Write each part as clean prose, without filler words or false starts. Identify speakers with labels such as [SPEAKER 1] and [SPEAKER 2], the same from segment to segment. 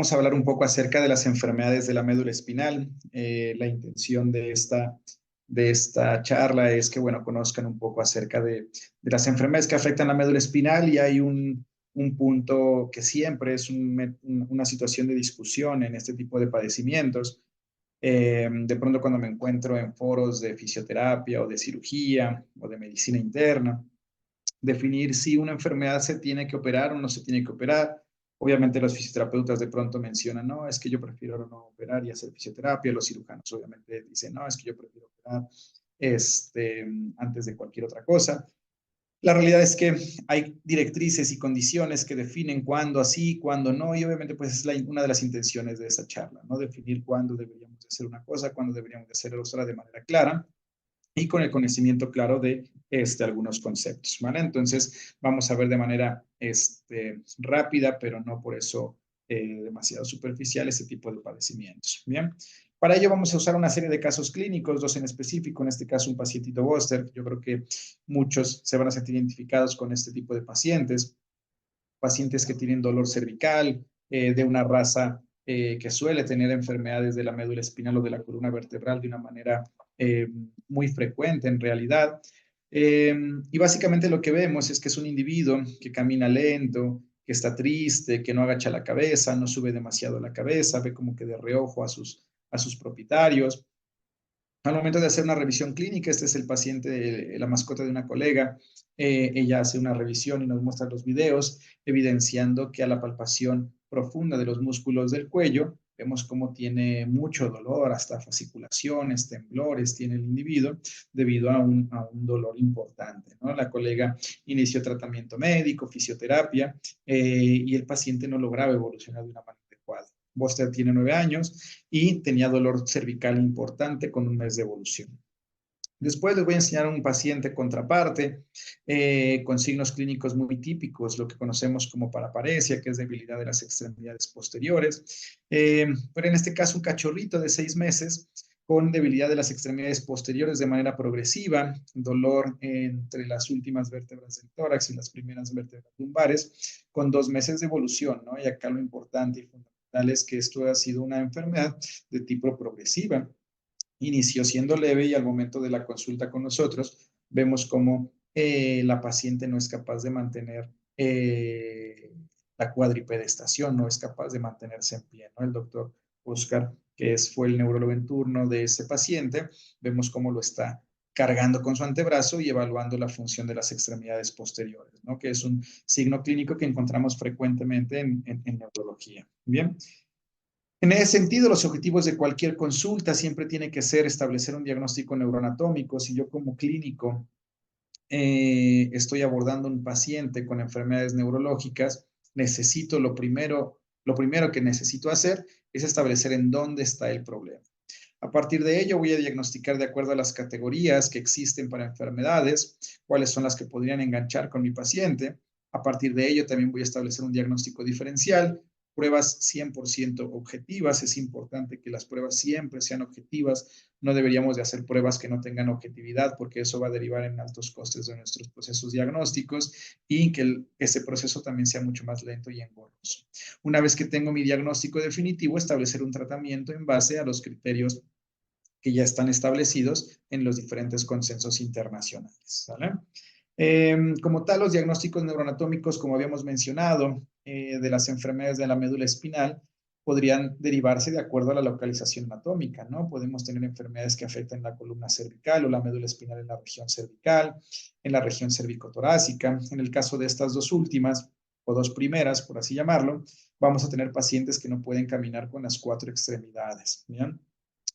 [SPEAKER 1] vamos a hablar un poco acerca de las enfermedades de la médula espinal. La intención de esta charla es que, bueno, conozcan un poco acerca de las enfermedades que afectan la médula espinal y hay un punto que siempre es una situación de discusión en este tipo de padecimientos. De pronto cuando me encuentro en foros de fisioterapia o de cirugía o de medicina interna, definir si una enfermedad se tiene que operar o no se tiene que operar. Obviamente los fisioterapeutas de pronto mencionan, no, es que yo prefiero no operar y hacer fisioterapia. Los cirujanos obviamente dicen, no, es que yo prefiero operar antes de cualquier otra cosa. La realidad es que hay directrices y condiciones que definen cuándo así, cuándo no, y obviamente pues es una de las intenciones de esta charla, ¿no? Definir cuándo deberíamos de hacer una cosa, cuándo deberíamos de hacer otra de manera clara y con el conocimiento claro de algunos conceptos, ¿vale? Entonces, vamos a ver de manera rápida, pero no por eso demasiado superficial, este tipo de padecimientos, ¿bien? Para ello vamos a usar una serie de casos clínicos, dos en específico, en este caso un pacientito Buster. Yo creo que muchos se van a sentir identificados con este tipo de pacientes, pacientes que tienen dolor cervical, de una raza que suele tener enfermedades de la médula espinal o de la columna vertebral de una manera eh, muy frecuente en realidad. Y básicamente lo que vemos es que es un individuo que camina lento, que está triste, que no agacha la cabeza, no sube demasiado la cabeza, ve como que de reojo a sus propietarios. Al momento de hacer una revisión clínica, este es el paciente, la mascota de una colega, ella hace una revisión y nos muestra los videos, evidenciando que a la palpación profunda de los músculos del cuello, vemos cómo tiene mucho dolor, hasta fasciculaciones, temblores tiene el individuo debido a un dolor importante, ¿no? La colega inició tratamiento médico, fisioterapia, y el paciente no lograba evolucionar de una manera adecuada. Buster tiene 9 años y tenía dolor cervical importante con un mes de evolución. Después les voy a enseñar a un paciente contraparte con signos clínicos muy típicos, lo que conocemos como paraparesia, que es debilidad de las extremidades posteriores. Pero en este caso un cachorrito de 6 meses con debilidad de las extremidades posteriores de manera progresiva, dolor entre las últimas vértebras del tórax y las primeras vértebras lumbares, con 2 meses de evolución, ¿no? Y acá lo importante y fundamental es que esto ha sido una enfermedad de tipo progresiva. Inició siendo leve y al momento de la consulta con nosotros vemos cómo la paciente no es capaz de mantener la cuadripedestación, no es capaz de mantenerse en pie, ¿no? El doctor Oscar, fue el neurólogo en turno de ese paciente, vemos cómo lo está cargando con su antebrazo y evaluando la función de las extremidades posteriores, ¿no? Que es un signo clínico que encontramos frecuentemente en neurología. Bien. En ese sentido, los objetivos de cualquier consulta siempre tiene que ser establecer un diagnóstico neuroanatómico. Si yo como clínico estoy abordando un paciente con enfermedades neurológicas, necesito lo primero que necesito hacer es establecer en dónde está el problema. A partir de ello, voy a diagnosticar de acuerdo a las categorías que existen para enfermedades, cuáles son las que podrían enganchar con mi paciente. A partir de ello, también voy a establecer un diagnóstico diferencial, pruebas 100% objetivas. Es importante que las pruebas siempre sean objetivas. No deberíamos de hacer pruebas que no tengan objetividad porque eso va a derivar en altos costes de nuestros procesos diagnósticos y que ese proceso también sea mucho más lento y engorroso. Una vez que tengo mi diagnóstico definitivo, establecer un tratamiento en base a los criterios que ya están establecidos en los diferentes consensos internacionales. ¿Vale? Como tal, los diagnósticos neuroanatómicos, como habíamos mencionado, de las enfermedades de la médula espinal, podrían derivarse de acuerdo a la localización anatómica, ¿no? Podemos tener enfermedades que afecten la columna cervical o la médula espinal en la región cervical, en la región cervicotorácica. En el caso de estas dos últimas, o dos primeras, por así llamarlo, vamos a tener pacientes que no pueden caminar con las 4 extremidades, ¿bien?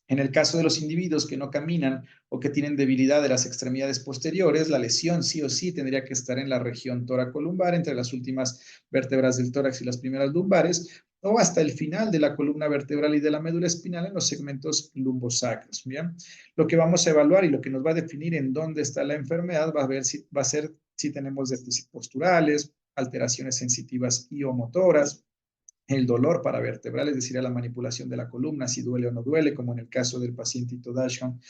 [SPEAKER 1] En el caso de los individuos que no caminan o que tienen debilidad de las extremidades posteriores, la lesión sí o sí tendría que estar en la región toracolumbar, entre las últimas vértebras del tórax y las primeras lumbares, o hasta el final de la columna vertebral y de la médula espinal en los segmentos lumbosacros. ¿Bien? Lo que vamos a evaluar y lo que nos va a definir en dónde está la enfermedad va a ser si tenemos déficit posturales, alteraciones sensitivas y o motoras, el dolor paravertebral, es decir, a la manipulación de la columna, si duele o no duele, como en el caso del pacientito Dashon,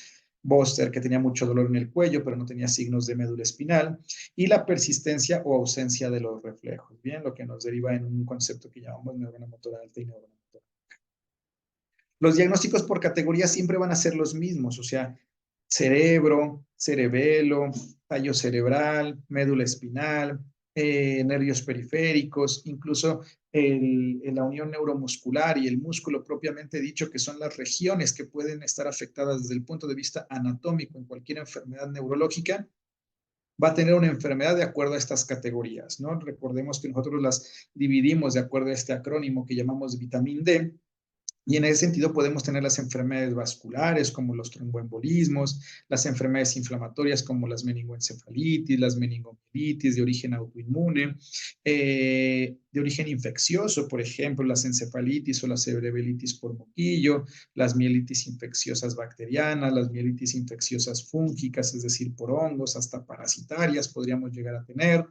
[SPEAKER 1] Buster, que tenía mucho dolor en el cuello, pero no tenía signos de médula espinal, y la persistencia o ausencia de los reflejos, bien, lo que nos deriva en un concepto que llamamos neurona motora alta y neurona motora. Los diagnósticos por categoría siempre van a ser los mismos, o sea, cerebro, cerebelo, tallo cerebral, médula espinal, nervios periféricos, incluso la unión neuromuscular y el músculo propiamente dicho, que son las regiones que pueden estar afectadas desde el punto de vista anatómico en cualquier enfermedad neurológica, va a tener una enfermedad de acuerdo a estas categorías, ¿no? Recordemos que nosotros las dividimos de acuerdo a este acrónimo que llamamos vitamina D, y en ese sentido podemos tener las enfermedades vasculares como los tromboembolismos, las enfermedades inflamatorias como las meningoencefalitis, las meningomielitis de origen autoinmune, de origen infeccioso, por ejemplo, las encefalitis o la cerebelitis por moquillo, las mielitis infecciosas bacterianas, las mielitis infecciosas fúngicas, es decir, por hongos, hasta parasitarias podríamos llegar a tener.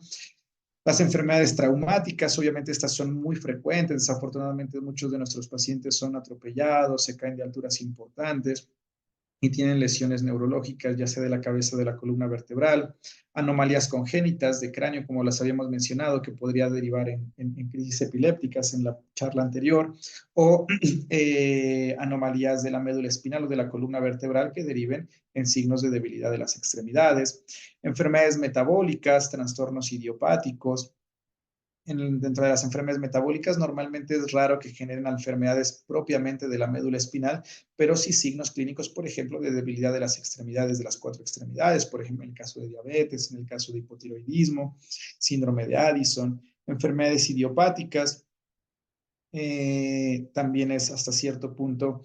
[SPEAKER 1] Las enfermedades traumáticas, obviamente estas son muy frecuentes, desafortunadamente muchos de nuestros pacientes son atropellados, se caen de alturas importantes y tienen lesiones neurológicas, ya sea de la cabeza o de la columna vertebral, anomalías congénitas de cráneo, como las habíamos mencionado, que podría derivar en crisis epilépticas en la charla anterior, o anomalías de la médula espinal o de la columna vertebral que deriven en signos de debilidad de las extremidades, enfermedades metabólicas, trastornos idiopáticos, dentro de las enfermedades metabólicas, normalmente es raro que generen enfermedades propiamente de la médula espinal, pero sí signos clínicos, por ejemplo, de debilidad de las extremidades, de las cuatro extremidades, por ejemplo, en el caso de diabetes, en el caso de hipotiroidismo, síndrome de Addison, enfermedades idiopáticas, también es hasta cierto punto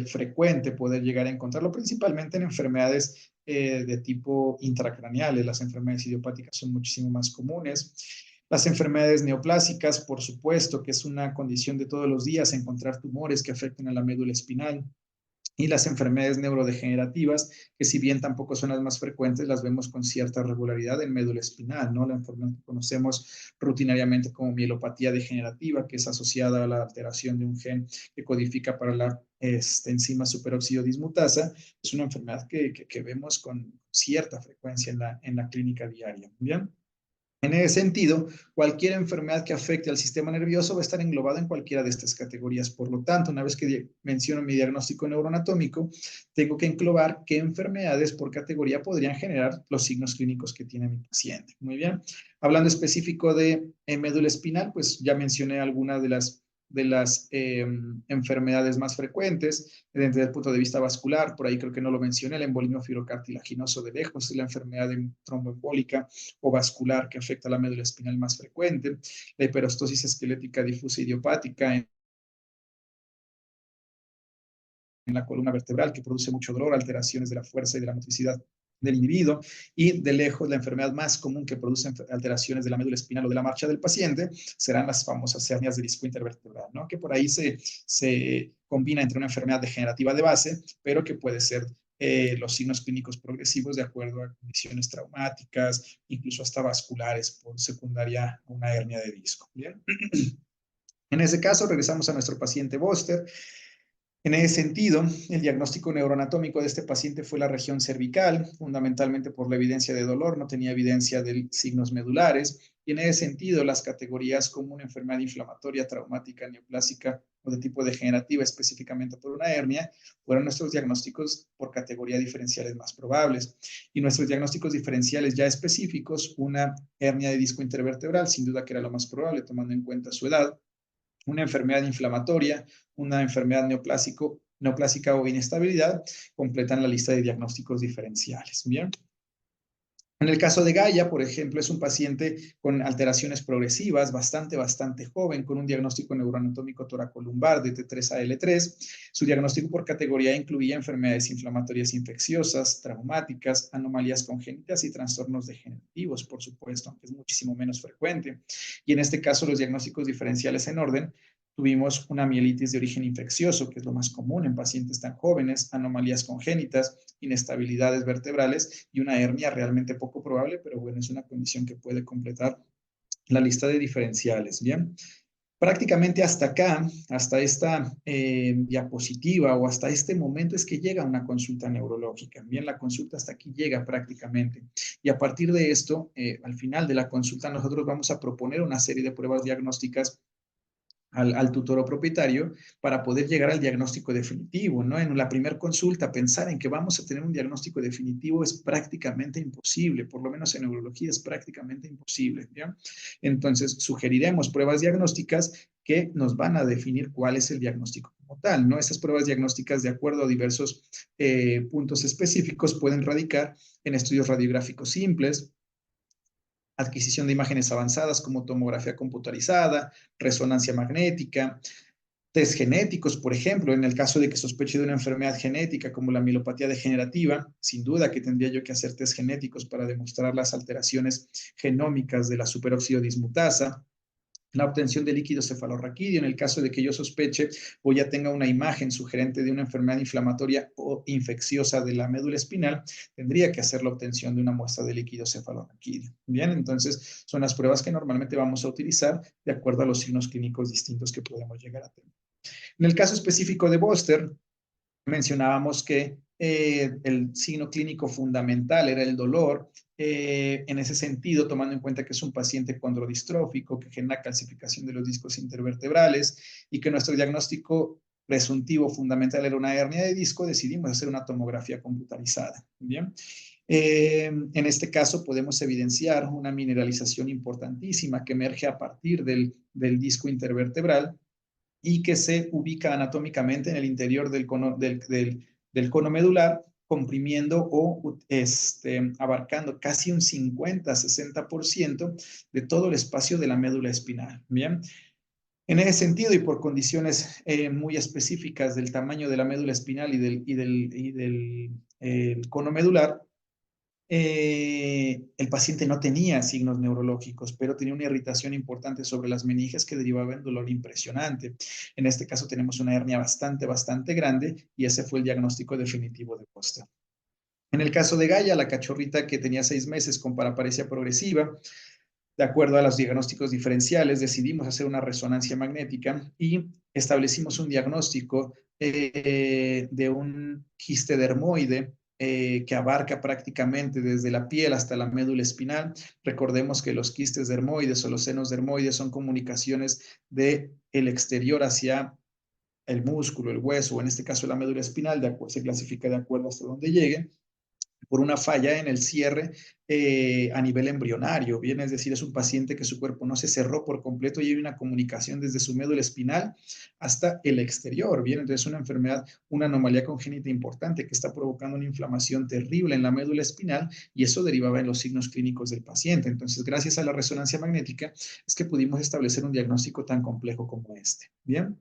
[SPEAKER 1] frecuente poder llegar a encontrarlo, principalmente en enfermedades de tipo intracraneales. Las enfermedades idiopáticas son muchísimo más comunes. Las enfermedades neoplásicas, por supuesto, que es una condición de todos los días, encontrar tumores que afecten a la médula espinal, y las enfermedades neurodegenerativas, que si bien tampoco son las más frecuentes, las vemos con cierta regularidad en médula espinal, ¿no? La enfermedad que conocemos rutinariamente como mielopatía degenerativa, que es asociada a la alteración de un gen que codifica para la enzima superóxido dismutasa, es una enfermedad que vemos con cierta frecuencia en la clínica diaria, ¿bien? En ese sentido, cualquier enfermedad que afecte al sistema nervioso va a estar englobada en cualquiera de estas categorías. Por lo tanto, una vez que menciono mi diagnóstico neuroanatómico, tengo que englobar qué enfermedades por categoría podrían generar los signos clínicos que tiene mi paciente. Muy bien. Hablando específico de médula espinal, pues ya mencioné algunas de las enfermedades más frecuentes desde el punto de vista vascular. Por ahí creo que no lo mencioné, el embolismo fibrocartilaginoso de lejos es la enfermedad tromboembólica o vascular que afecta a la médula espinal más frecuente, la hiperostosis esquelética difusa idiopática en la columna vertebral que produce mucho dolor, alteraciones de la fuerza y de la motricidad del individuo, y de lejos la enfermedad más común que produce alteraciones de la médula espinal o de la marcha del paciente serán las famosas hernias de disco intervertebral, ¿no? Que por ahí se combina entre una enfermedad degenerativa de base, pero que puede ser los signos clínicos progresivos de acuerdo a condiciones traumáticas, incluso hasta vasculares por secundaria a una hernia de disco. ¿Bien? En ese caso, regresamos a nuestro paciente Buster. En ese sentido, el diagnóstico neuroanatómico de este paciente fue la región cervical, fundamentalmente por la evidencia de dolor, no tenía evidencia de signos medulares, y en ese sentido las categorías como una enfermedad inflamatoria, traumática, neoplásica o de tipo degenerativa, específicamente por una hernia, fueron nuestros diagnósticos por categoría diferenciales más probables. Y nuestros diagnósticos diferenciales ya específicos, una hernia de disco intervertebral, sin duda que era lo más probable, tomando en cuenta su edad, una enfermedad inflamatoria, una enfermedad neoplásica o inestabilidad, completan la lista de diagnósticos diferenciales. Bien. En el caso de Gaia, por ejemplo, es un paciente con alteraciones progresivas, bastante joven, con un diagnóstico neuroanatómico toracolumbar de T3 a L3. Su diagnóstico por categoría incluía enfermedades inflamatorias infecciosas, traumáticas, anomalías congénitas y trastornos degenerativos, por supuesto, aunque es muchísimo menos frecuente. Y en este caso, los diagnósticos diferenciales en orden, tuvimos una mielitis de origen infeccioso, que es lo más común en pacientes tan jóvenes, anomalías congénitas, inestabilidades vertebrales y una hernia realmente poco probable, pero bueno, es una condición que puede completar la lista de diferenciales. Bien. Prácticamente hasta acá, hasta esta diapositiva o hasta este momento es que llega una consulta neurológica. Bien, la consulta hasta aquí llega prácticamente. Y a partir de esto, al final de la consulta, nosotros vamos a proponer una serie de pruebas diagnósticas al tutor o propietario para poder llegar al diagnóstico definitivo, ¿no? En la primera consulta, pensar en que vamos a tener un diagnóstico definitivo es prácticamente imposible, por lo menos en neurología es prácticamente imposible, ¿ya? Entonces, sugeriremos pruebas diagnósticas que nos van a definir cuál es el diagnóstico como tal, ¿no? Esas pruebas diagnósticas, de acuerdo a diversos puntos específicos, pueden radicar en estudios radiográficos simples, adquisición de imágenes avanzadas como tomografía computarizada, resonancia magnética, test genéticos, por ejemplo, en el caso de que sospeche de una enfermedad genética como la mielopatía degenerativa, sin duda que tendría yo que hacer test genéticos para demostrar las alteraciones genómicas de la superóxido dismutasa, la obtención de líquido cefalorraquídeo en el caso de que yo sospeche o ya tenga una imagen sugerente de una enfermedad inflamatoria o infecciosa de la médula espinal, tendría que hacer la obtención de una muestra de líquido cefalorraquídeo. Bien, entonces son las pruebas que normalmente vamos a utilizar de acuerdo a los signos clínicos distintos que podemos llegar a tener. En el caso específico de Boster, mencionábamos que el signo clínico fundamental era el dolor. En ese sentido, tomando en cuenta que es un paciente condrodistrófico que genera calcificación de los discos intervertebrales y que nuestro diagnóstico presuntivo fundamental era una hernia de disco, decidimos hacer una tomografía computarizada. Bien. En este caso podemos evidenciar una mineralización importantísima que emerge a partir del disco intervertebral y que se ubica anatómicamente en el interior del cono medular, comprimiendo o abarcando casi un 50-60% de todo el espacio de la médula espinal. Bien. En ese sentido, y por condiciones muy específicas del tamaño de la médula espinal y del cono medular, el paciente no tenía signos neurológicos, pero tenía una irritación importante sobre las meninges que derivaba en dolor impresionante. En este caso tenemos una hernia bastante grande y ese fue el diagnóstico definitivo de Costa. En el caso de Gaia, la cachorrita que tenía 6 meses con paraparesia progresiva, de acuerdo a los diagnósticos diferenciales, decidimos hacer una resonancia magnética y establecimos un diagnóstico de un quiste dermoide que abarca prácticamente desde la piel hasta la médula espinal. Recordemos que los quistes dermoides o los senos dermoides son comunicaciones del exterior hacia el músculo, el hueso, o en este caso la médula espinal, se clasifica de acuerdo hasta donde llegue por una falla en el cierre a nivel embrionario, bien, es decir, es un paciente que su cuerpo no se cerró por completo y hay una comunicación desde su médula espinal hasta el exterior, bien, entonces es una enfermedad, una anomalía congénita importante que está provocando una inflamación terrible en la médula espinal y eso derivaba en los signos clínicos del paciente. Entonces, gracias a la resonancia magnética es que pudimos establecer un diagnóstico tan complejo como este, bien.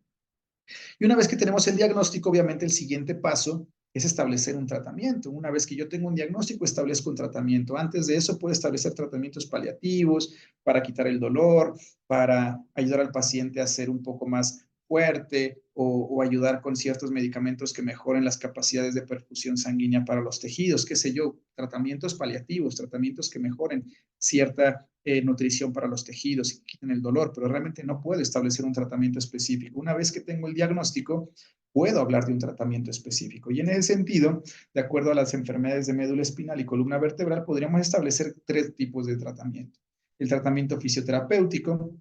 [SPEAKER 1] Y una vez que tenemos el diagnóstico, obviamente el siguiente paso es establecer un tratamiento. Una vez que yo tengo un diagnóstico, establezco un tratamiento. Antes de eso, puedo establecer tratamientos paliativos para quitar el dolor, para ayudar al paciente a ser un poco más fuerte o ayudar con ciertos medicamentos que mejoren las capacidades de perfusión sanguínea para los tejidos, qué sé yo, tratamientos paliativos, tratamientos que mejoren cierta nutrición para los tejidos y quiten el dolor, pero realmente no puedo establecer un tratamiento específico. Una vez que tengo el diagnóstico, puedo hablar de un tratamiento específico. Y en ese sentido, de acuerdo a las enfermedades de médula espinal y columna vertebral, podríamos establecer 3 tipos de tratamiento. El tratamiento fisioterapéutico,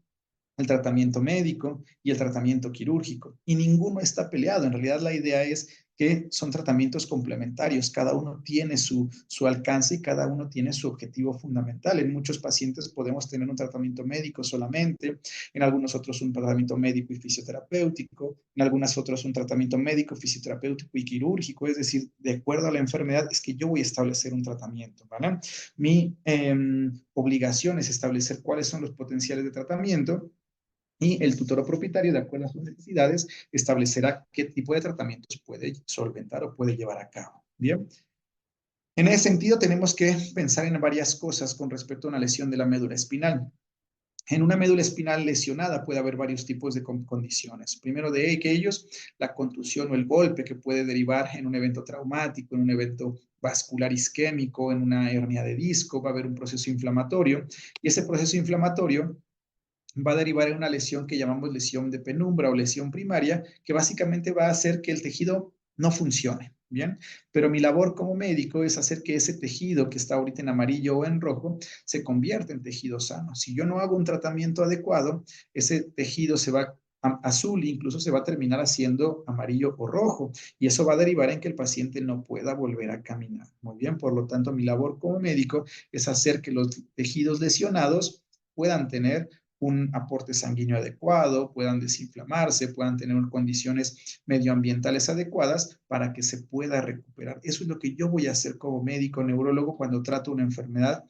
[SPEAKER 1] el tratamiento médico y el tratamiento quirúrgico. Y ninguno está peleado. En realidad la idea es que son tratamientos complementarios. Cada uno tiene su alcance y cada uno tiene su objetivo fundamental. En muchos pacientes podemos tener un tratamiento médico solamente, en algunos otros un tratamiento médico y fisioterapéutico, en algunas otros un tratamiento médico, fisioterapéutico y quirúrgico. Es decir, de acuerdo a la enfermedad es que yo voy a establecer un tratamiento, ¿vale? Mi obligación es establecer cuáles son los potenciales de tratamiento y el tutor o propietario, de acuerdo a sus necesidades, establecerá qué tipo de tratamientos puede solventar o puede llevar a cabo. Bien. En ese sentido, tenemos que pensar en varias cosas con respecto a una lesión de la médula espinal. En una médula espinal lesionada puede haber varios tipos de condiciones. Primero de ellos, la contusión o el golpe que puede derivar en un evento traumático, en un evento vascular isquémico, en una hernia de disco, va a haber un proceso inflamatorio y ese proceso inflamatorio va a derivar en una lesión que llamamos lesión de penumbra o lesión primaria, que básicamente va a hacer que el tejido no funcione, ¿bien? Pero mi labor como médico es hacer que ese tejido que está ahorita en amarillo o en rojo se convierta en tejido sano. Si yo no hago un tratamiento adecuado, ese tejido se va azul, incluso se va a terminar haciendo amarillo o rojo, y eso va a derivar en que el paciente no pueda volver a caminar. Muy bien, por lo tanto, mi labor como médico es hacer que los tejidos lesionados puedan tener un aporte sanguíneo adecuado, puedan desinflamarse, puedan tener condiciones medioambientales adecuadas para que se pueda recuperar. Eso es lo que yo voy a hacer como médico neurólogo cuando trato una enfermedad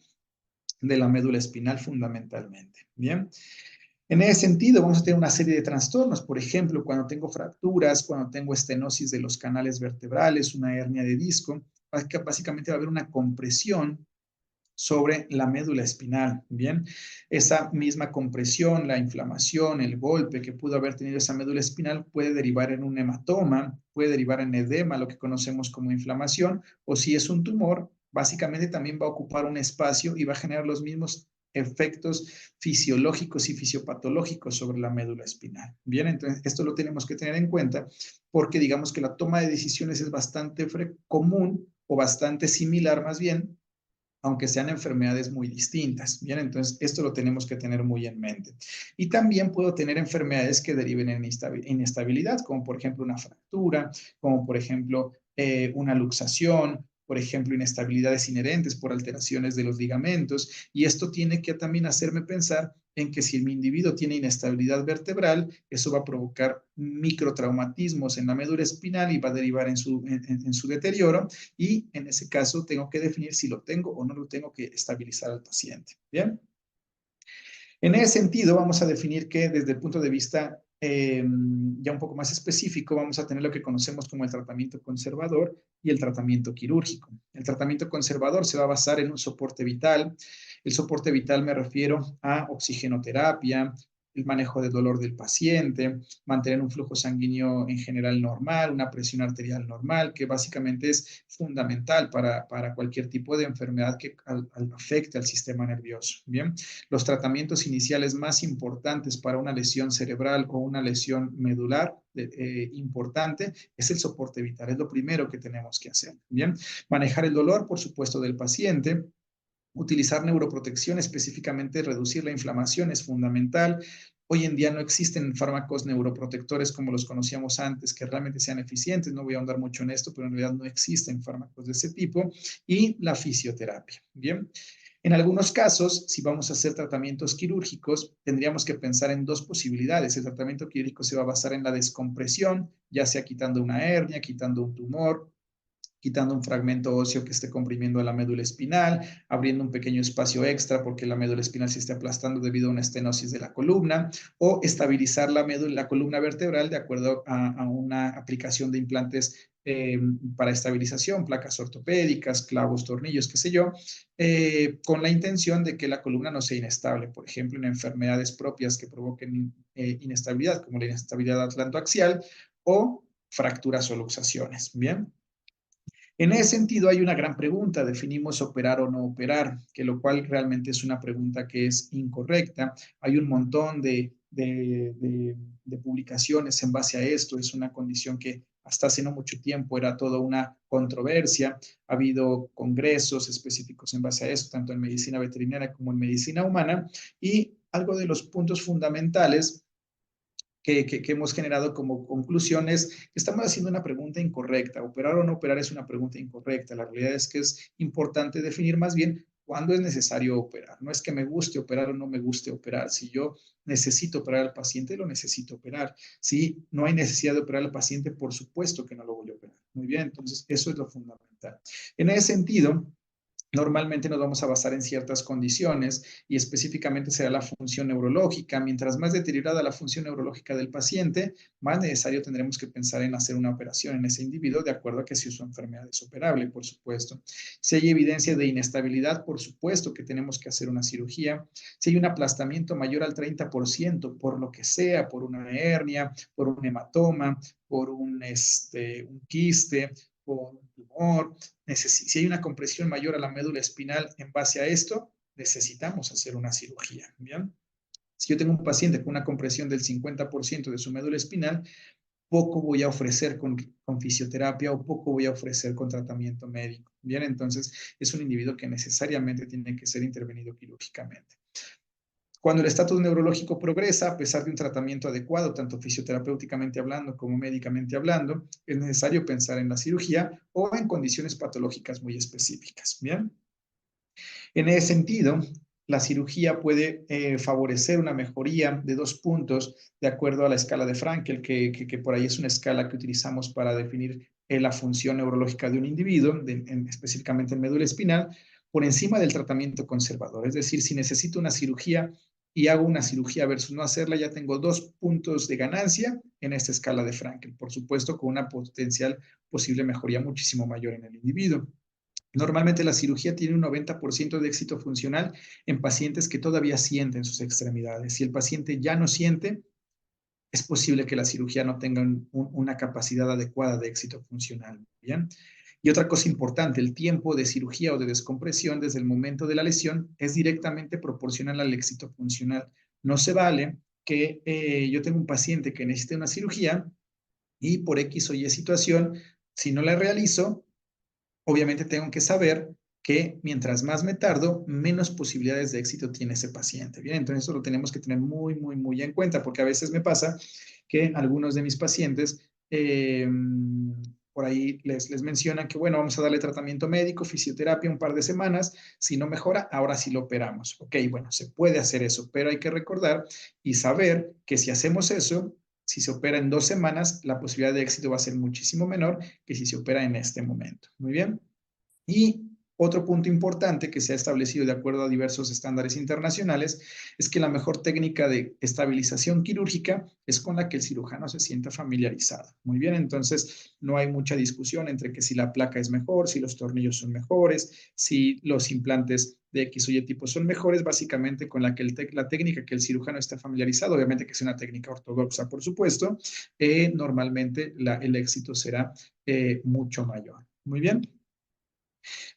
[SPEAKER 1] de la médula espinal fundamentalmente. Bien. En ese sentido, vamos a tener una serie de trastornos. Por ejemplo, cuando tengo fracturas, cuando tengo estenosis de los canales vertebrales, una hernia de disco, básicamente va a haber una compresión sobre la médula espinal, ¿bien? Esa misma compresión, la inflamación, el golpe que pudo haber tenido esa médula espinal puede derivar en un hematoma, puede derivar en edema, lo que conocemos como inflamación, o si es un tumor, básicamente también va a ocupar un espacio y va a generar los mismos efectos fisiológicos y fisiopatológicos sobre la médula espinal. Bien, entonces esto lo tenemos que tener en cuenta porque digamos que la toma de decisiones es bastante común o bastante similar más bien, aunque sean enfermedades muy distintas. Bien, entonces esto lo tenemos que tener muy en mente. Y también puedo tener enfermedades que deriven en inestabilidad, como por ejemplo una fractura, como por ejemplo una luxación, por ejemplo, inestabilidades inherentes por alteraciones de los ligamentos. Y esto tiene que también hacerme pensar en que si mi individuo tiene inestabilidad vertebral, eso va a provocar microtraumatismos en la médula espinal y va a derivar en su deterioro, y en ese caso tengo que definir si lo tengo o no lo tengo que estabilizar al paciente. Bien. En ese sentido, vamos a definir que desde el punto de vista ya un poco más específico, vamos a tener lo que conocemos como el tratamiento conservador y el tratamiento quirúrgico. El tratamiento conservador se va a basar en un soporte vital. El soporte vital me refiero a oxigenoterapia, el manejo del dolor del paciente, mantener un flujo sanguíneo en general normal, una presión arterial normal, que básicamente es fundamental para cualquier tipo de enfermedad que afecte al sistema nervioso. Bien, los tratamientos iniciales más importantes para una lesión cerebral o una lesión medular importante es el soporte vital, es lo primero que tenemos que hacer. Bien, manejar el dolor, por supuesto, del paciente. Utilizar neuroprotección, específicamente reducir la inflamación, es fundamental. Hoy en día no existen fármacos neuroprotectores como los conocíamos antes que realmente sean eficientes. No voy a ahondar mucho en esto, pero en realidad no existen fármacos de ese tipo. Y la fisioterapia. Bien. En algunos casos, si vamos a hacer tratamientos quirúrgicos, tendríamos que pensar en dos posibilidades. El tratamiento quirúrgico se va a basar en la descompresión, ya sea quitando una hernia, quitando un tumor, quitando un fragmento óseo que esté comprimiendo la médula espinal, abriendo un pequeño espacio extra porque la médula espinal se esté aplastando debido a una estenosis de la columna, o estabilizar la columna vertebral de acuerdo a una aplicación de implantes para estabilización, placas ortopédicas, clavos, tornillos, qué sé yo, con la intención de que la columna no sea inestable, por ejemplo, en enfermedades propias que provoquen inestabilidad, como la inestabilidad atlantoaxial o fracturas o luxaciones. Bien. En ese sentido, hay una gran pregunta, ¿definimos operar o no operar? Que lo cual realmente es una pregunta que es incorrecta. Hay un montón de publicaciones en base a esto. Es una condición que hasta hace no mucho tiempo era toda una controversia. Ha habido congresos específicos en base a eso, tanto en medicina veterinaria como en medicina humana. Y algo de los puntos fundamentales que hemos generado como conclusiones, que estamos haciendo una pregunta incorrecta. Operar o no operar es una pregunta incorrecta. La realidad es que es importante definir más bien cuándo es necesario operar. No es que me guste operar o no me guste operar. Si yo necesito operar al paciente, lo necesito operar. Si no hay necesidad de operar al paciente, por supuesto que no lo voy a operar. Muy bien, entonces eso es lo fundamental. En ese sentido, normalmente nos vamos a basar en ciertas condiciones y específicamente será la función neurológica. Mientras más deteriorada la función neurológica del paciente, más necesario tendremos que pensar en hacer una operación en ese individuo de acuerdo a que si su enfermedad es operable, por supuesto. Si hay evidencia de inestabilidad, por supuesto que tenemos que hacer una cirugía. Si hay un aplastamiento mayor al 30%, por lo que sea, por una hernia, por un hematoma, por un quiste, por un tumor, si hay una compresión mayor a la médula espinal en base a esto, necesitamos hacer una cirugía. ¿Bien? Si yo tengo un paciente con una compresión del 50% de su médula espinal, poco voy a ofrecer con fisioterapia o poco voy a ofrecer con tratamiento médico. Bien, entonces es un individuo que necesariamente tiene que ser intervenido quirúrgicamente. Cuando el estatus neurológico progresa, a pesar de un tratamiento adecuado, tanto fisioterapéuticamente hablando como médicamente hablando, es necesario pensar en la cirugía o en condiciones patológicas muy específicas. Bien. En ese sentido, la cirugía puede favorecer una mejoría de 2 puntos de acuerdo a la escala de Frankel, que por ahí es una escala que utilizamos para definir la función neurológica de un individuo, específicamente en médula espinal, por encima del tratamiento conservador. Es decir, si necesito una cirugía y hago una cirugía versus no hacerla, ya tengo 2 puntos de ganancia en esta escala de Frankel, por supuesto con una potencial posible mejoría muchísimo mayor en el individuo. Normalmente la cirugía tiene un 90% de éxito funcional en pacientes que todavía sienten sus extremidades. Si el paciente ya no siente, es posible que la cirugía no tenga una capacidad adecuada de éxito funcional. ¿Bien? Y otra cosa importante, el tiempo de cirugía o de descompresión desde el momento de la lesión es directamente proporcional al éxito funcional. No se vale que yo tenga un paciente que necesite una cirugía y por X o Y situación, si no la realizo, obviamente tengo que saber que mientras más me tardo, menos posibilidades de éxito tiene ese paciente. Bien, entonces eso lo tenemos que tener muy en cuenta, porque a veces me pasa que algunos de mis pacientes por ahí les mencionan que, bueno, vamos a darle tratamiento médico, fisioterapia un par de semanas, si no mejora, ahora sí lo operamos. Ok, bueno, se puede hacer eso, pero hay que recordar y saber que si hacemos eso, si se opera en 2 semanas, la posibilidad de éxito va a ser muchísimo menor que si se opera en este momento. Muy bien. Y otro punto importante que se ha establecido de acuerdo a diversos estándares internacionales es que la mejor técnica de estabilización quirúrgica es con la que el cirujano se sienta familiarizado. Muy bien, entonces no hay mucha discusión entre que si la placa es mejor, si los tornillos son mejores, si los implantes de X o Y tipo son mejores, básicamente con la técnica que el cirujano está familiarizado, obviamente que es una técnica ortodoxa, por supuesto, normalmente el éxito será mucho mayor. Muy bien.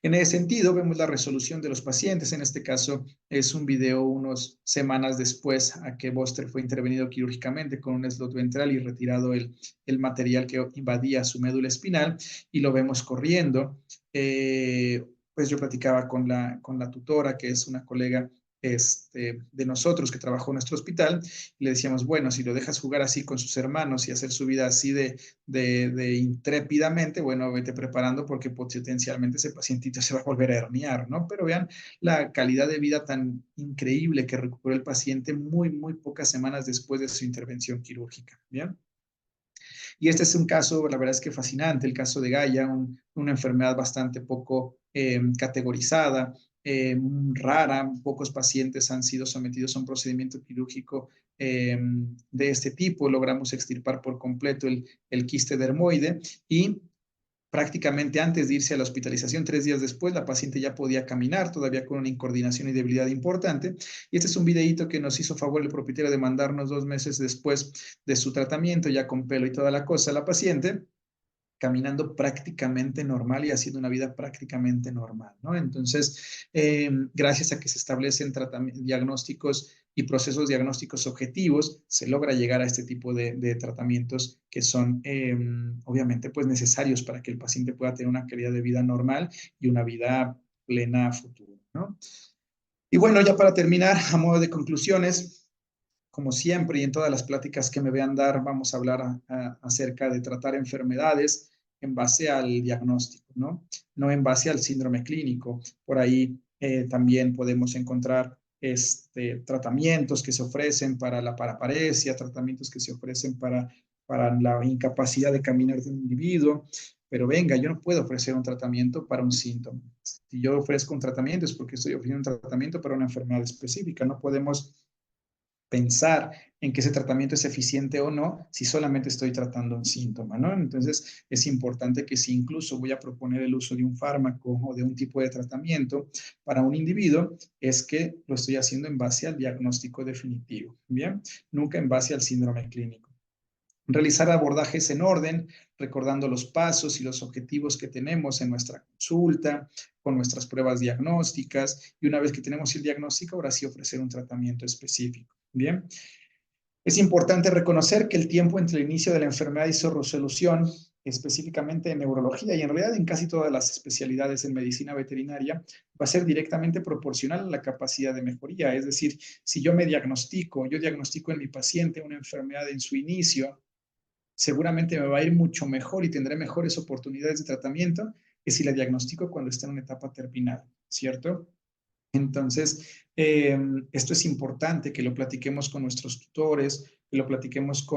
[SPEAKER 1] En ese sentido, vemos la resolución de los pacientes. En este caso, es un video unas semanas después a que Buster fue intervenido quirúrgicamente con un slot ventral y retirado el material que invadía su médula espinal y lo vemos corriendo. Pues yo platicaba con la tutora, que es una colega de nosotros que trabajó en nuestro hospital, y le decíamos, bueno, si lo dejas jugar así con sus hermanos y hacer su vida así de intrépidamente, bueno, vete preparando porque potencialmente ese pacientito se va a volver a herniar, ¿no? Pero vean la calidad de vida tan increíble que recuperó el paciente muy pocas semanas después de su intervención quirúrgica, ¿bien? Y este es un caso, la verdad es que fascinante, el caso de Gaia, una enfermedad bastante poco categorizada, rara, pocos pacientes han sido sometidos a un procedimiento quirúrgico de este tipo, logramos extirpar por completo el quiste dermoide y prácticamente antes de irse a la hospitalización, 3 días después, la paciente ya podía caminar, todavía con una incoordinación y debilidad importante. Y este es un videíto que nos hizo favor el propietario de mandarnos 2 meses después de su tratamiento, ya con pelo y toda la cosa, la paciente caminando prácticamente normal y haciendo una vida prácticamente normal, ¿no? Entonces, gracias a que se establecen diagnósticos y procesos diagnósticos objetivos, se logra llegar a este tipo de tratamientos que son, obviamente, pues necesarios para que el paciente pueda tener una calidad de vida normal y una vida plena a futuro, ¿no? Y bueno, ya para terminar, a modo de conclusiones, como siempre y en todas las pláticas que me vean dar, vamos a hablar acerca de tratar enfermedades en base al diagnóstico, ¿no? No en base al síndrome clínico. Por ahí también podemos encontrar tratamientos que se ofrecen para la paraparesia, tratamientos que se ofrecen para la incapacidad de caminar de un individuo. Pero venga, yo no puedo ofrecer un tratamiento para un síntoma. Si yo ofrezco un tratamiento es porque estoy ofreciendo un tratamiento para una enfermedad específica. No podemos pensar en que ese tratamiento es eficiente o no si solamente estoy tratando un síntoma, ¿no? Entonces, es importante que si incluso voy a proponer el uso de un fármaco o de un tipo de tratamiento para un individuo, es que lo estoy haciendo en base al diagnóstico definitivo, ¿bien? Nunca en base al síndrome clínico. Realizar abordajes en orden, recordando los pasos y los objetivos que tenemos en nuestra consulta, con nuestras pruebas diagnósticas, y una vez que tenemos el diagnóstico, ahora sí ofrecer un tratamiento específico. Bien. Es importante reconocer que el tiempo entre el inicio de la enfermedad y su resolución, específicamente en neurología y en realidad en casi todas las especialidades en medicina veterinaria, va a ser directamente proporcional a la capacidad de mejoría. Es decir, si yo yo diagnostico en mi paciente una enfermedad en su inicio, seguramente me va a ir mucho mejor y tendré mejores oportunidades de tratamiento que si la diagnostico cuando está en una etapa terminal, ¿cierto? Entonces, esto es importante que lo platiquemos con nuestros tutores, que lo platiquemos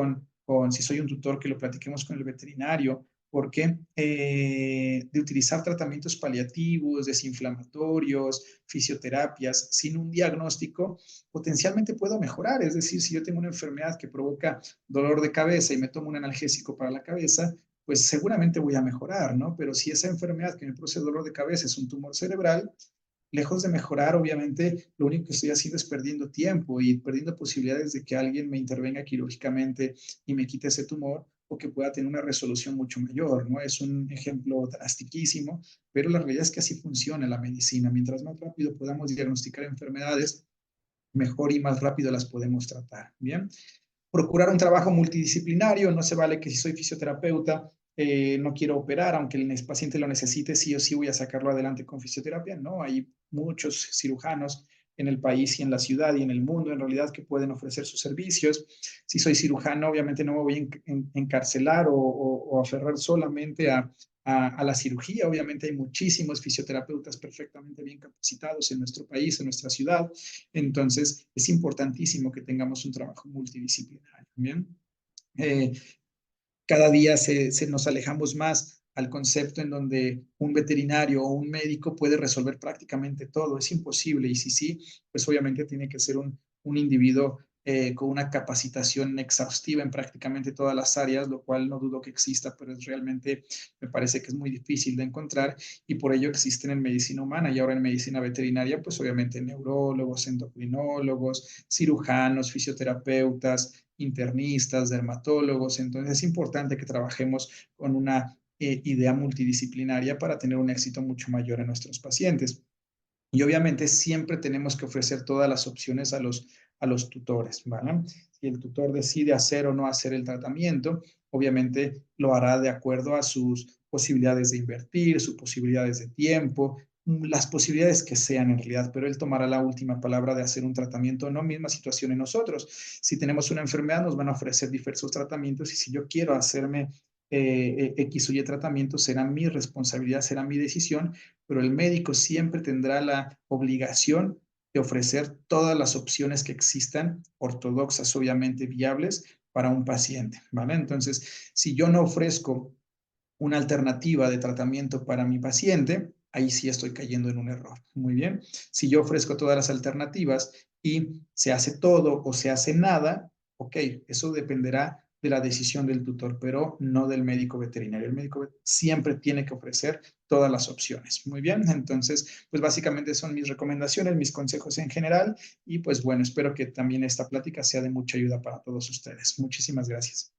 [SPEAKER 1] si soy un tutor, que lo platiquemos con el veterinario, porque de utilizar tratamientos paliativos, desinflamatorios, fisioterapias, sin un diagnóstico, potencialmente puedo mejorar. Es decir, si yo tengo una enfermedad que provoca dolor de cabeza y me tomo un analgésico para la cabeza, pues seguramente voy a mejorar, ¿no? Pero si esa enfermedad que me produce dolor de cabeza es un tumor cerebral, lejos de mejorar, obviamente, lo único que estoy haciendo es perdiendo tiempo y perdiendo posibilidades de que alguien me intervenga quirúrgicamente y me quite ese tumor o que pueda tener una resolución mucho mayor, ¿no? Es un ejemplo drastiquísimo, pero la realidad es que así funciona la medicina. Mientras más rápido podamos diagnosticar enfermedades, mejor y más rápido las podemos tratar, ¿bien? Procurar un trabajo multidisciplinario, no se vale que si soy fisioterapeuta no quiero operar, aunque el paciente lo necesite, sí o sí voy a sacarlo adelante con fisioterapia, ¿no? Hay muchos cirujanos en el país y en la ciudad y en el mundo, en realidad, que pueden ofrecer sus servicios. Si soy cirujano, obviamente no me voy a encarcelar o aferrar solamente a la cirugía. Obviamente hay muchísimos fisioterapeutas perfectamente bien capacitados en nuestro país, en nuestra ciudad. Entonces, es importantísimo que tengamos un trabajo multidisciplinario. ¿Bien? Eh, Cada día nos alejamos más al concepto en donde un veterinario o un médico puede resolver prácticamente todo. Es imposible. Y si sí, pues obviamente tiene que ser un individuo con una capacitación exhaustiva en prácticamente todas las áreas, lo cual no dudo que exista, pero es realmente me parece que es muy difícil de encontrar y por ello existen en medicina humana y ahora en medicina veterinaria, pues obviamente neurólogos, endocrinólogos, cirujanos, fisioterapeutas, internistas, dermatólogos. Entonces es importante que trabajemos con una idea multidisciplinaria para tener un éxito mucho mayor en nuestros pacientes. Y obviamente siempre tenemos que ofrecer todas las opciones a los tutores, ¿vale? Si el tutor decide hacer o no hacer el tratamiento, obviamente lo hará de acuerdo a sus posibilidades de invertir, sus posibilidades de tiempo, las posibilidades que sean en realidad, pero él tomará la última palabra de hacer un tratamiento o no. Misma situación en nosotros. Si tenemos una enfermedad, nos van a ofrecer diversos tratamientos y si yo quiero hacerme X o Y tratamiento, será mi responsabilidad, será mi decisión, pero el médico siempre tendrá la obligación de ofrecer todas las opciones que existan, ortodoxas, obviamente viables, para un paciente, ¿vale? Entonces, si yo no ofrezco una alternativa de tratamiento para mi paciente, ahí sí estoy cayendo en un error. Muy bien. Si yo ofrezco todas las alternativas y se hace todo o se hace nada, ok, eso dependerá de la decisión del tutor, pero no del médico veterinario. El médico siempre tiene que ofrecer todas las opciones. Muy bien, entonces, pues básicamente son mis recomendaciones, mis consejos en general y pues bueno, espero que también esta plática sea de mucha ayuda para todos ustedes. Muchísimas gracias.